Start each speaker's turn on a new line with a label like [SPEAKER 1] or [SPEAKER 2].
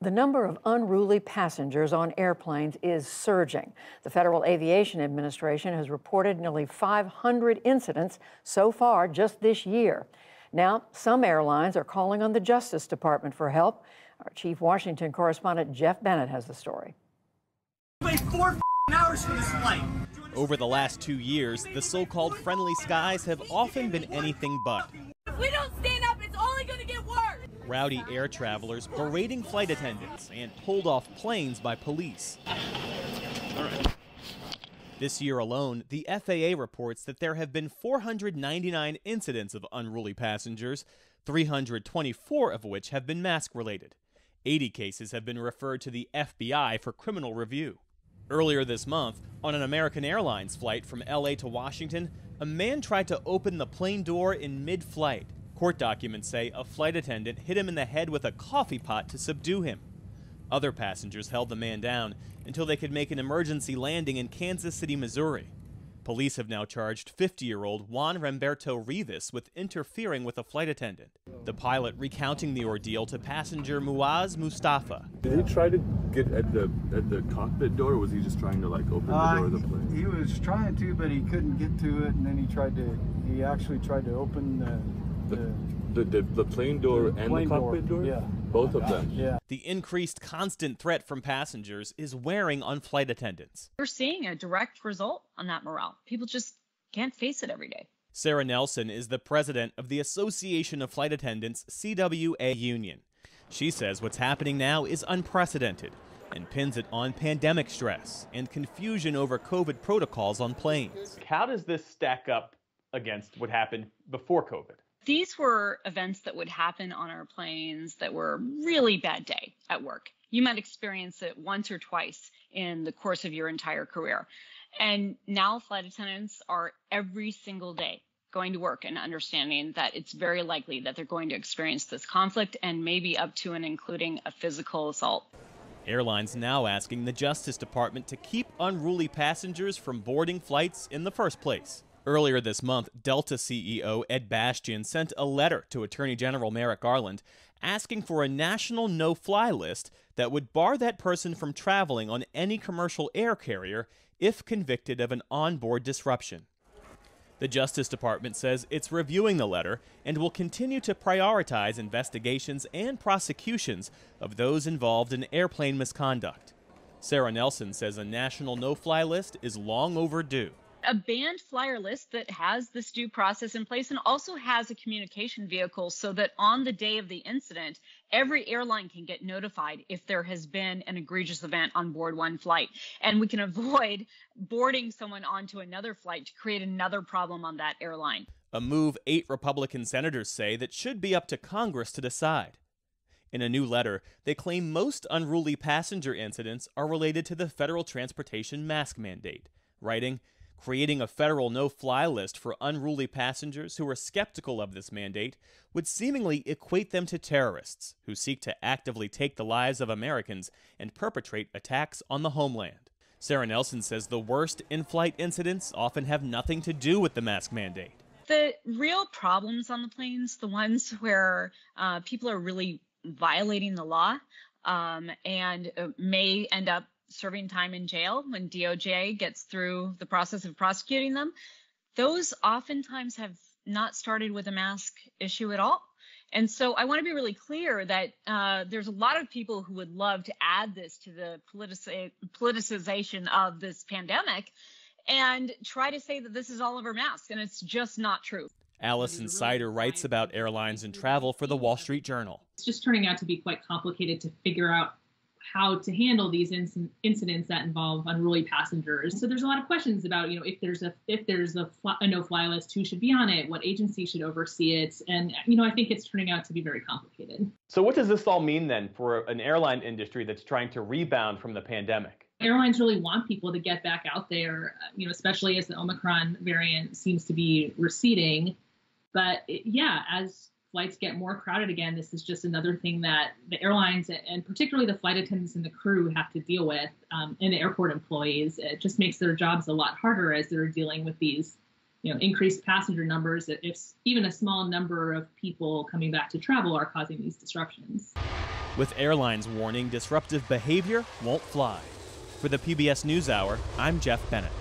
[SPEAKER 1] The number of unruly passengers on airplanes is surging. The Federal Aviation Administration has reported nearly 500 incidents so far just this year. Now, some airlines are calling on the Justice Department for help. Our Chief Washington correspondent Jeff Bennett has the story.
[SPEAKER 2] Wait 4 hours for this flight.
[SPEAKER 3] Over the last 2 years, the so-called friendly skies have often been anything but.
[SPEAKER 4] If we don't stand up, it's only going to get worse.
[SPEAKER 3] Rowdy air travelers berating flight attendants and pulled off planes by police. All right. This year alone, the FAA reports that there have been 499 incidents of unruly passengers, 324 of which have been mask-related. 80 cases have been referred to the FBI for criminal review. Earlier this month, on an American Airlines flight from LA to Washington, a man tried to open the plane door in mid-flight. Court documents say a flight attendant hit him in the head with a coffee pot to subdue him. Other passengers held the man down until they could make an emergency landing in Kansas City, Missouri. Police have now charged 50-year-old Juan Ramberto Rivas with interfering with a flight attendant. The pilot recounting the ordeal to passenger Muaz Mustafa.
[SPEAKER 5] Did he try to get at the cockpit door, or was he just trying to open the door of the plane?
[SPEAKER 6] He was trying to, but he couldn't get to it, and then he actually tried to open
[SPEAKER 5] the plane door and the cockpit door?
[SPEAKER 6] Yeah.
[SPEAKER 5] Both of them?
[SPEAKER 6] Yeah.
[SPEAKER 3] The increased constant threat from passengers is wearing on flight attendants.
[SPEAKER 7] We're seeing a direct result on that morale. People just can't face it every day.
[SPEAKER 3] Sarah Nelson is the president of the Association of Flight Attendants CWA Union. She says what's happening now is unprecedented and pins it on pandemic stress and confusion over COVID protocols on planes.
[SPEAKER 8] How does this stack up against what happened before COVID?
[SPEAKER 7] These were events that would happen on our planes that were a really bad day at work. You might experience it once or twice in the course of your entire career. And now flight attendants are every single day going to work and understanding that it's very likely that they're going to experience this conflict and maybe up to and including a physical assault.
[SPEAKER 3] Airlines now asking the Justice Department to keep unruly passengers from boarding flights in the first place. Earlier this month, Delta CEO Ed Bastian sent a letter to Attorney General Merrick Garland asking for a national no-fly list that would bar that person from traveling on any commercial air carrier if convicted of an onboard disruption. The Justice Department says it's reviewing the letter and will continue to prioritize investigations and prosecutions of those involved in airplane misconduct. Sarah Nelson says a national no-fly list is long overdue.
[SPEAKER 7] A banned flyer list that has this due process in place and also has a communication vehicle so that on the day of the incident, every airline can get notified if there has been an egregious event on board one flight. And we can avoid boarding someone onto another flight to create another problem on that airline.
[SPEAKER 3] A move 8 Republican senators say that should be up to Congress to decide. In a new letter, they claim most unruly passenger incidents are related to the federal transportation mask mandate, writing, "Creating a federal no-fly list for unruly passengers who are skeptical of this mandate would seemingly equate them to terrorists who seek to actively take the lives of Americans and perpetrate attacks on the homeland." Sarah Nelson says the worst in-flight incidents often have nothing to do with the mask mandate.
[SPEAKER 7] The real problems on the planes, the ones where people are really violating the law and may end up serving time in jail when DOJ gets through the process of prosecuting them, those oftentimes have not started with a mask issue at all. And so I want to be really clear that there's a lot of people who would love to add this to the politicization of this pandemic and try to say that this is all over masks, and it's just not true.
[SPEAKER 3] Allison Sider writes about airlines and travel for the Wall Street Journal.
[SPEAKER 9] It's just turning out to be quite complicated to figure out how to handle these incidents that involve unruly passengers. So there's a lot of questions about, if there's a no-fly list, who should be on it, what agency should oversee it, and I think it's turning out to be very complicated.
[SPEAKER 8] So what does this all mean then for an airline industry that's trying to rebound from the pandemic?
[SPEAKER 9] Airlines really want people to get back out there, especially as the Omicron variant seems to be receding. But as flights get more crowded again, this is just another thing that the airlines and particularly the flight attendants and the crew have to deal with, and the airport employees. It just makes their jobs a lot harder as they're dealing with these, increased passenger numbers. If even a small number of people coming back to travel are causing these disruptions.
[SPEAKER 3] with airlines warning disruptive behavior won't fly. For the PBS NewsHour, I'm Jeff Bennett.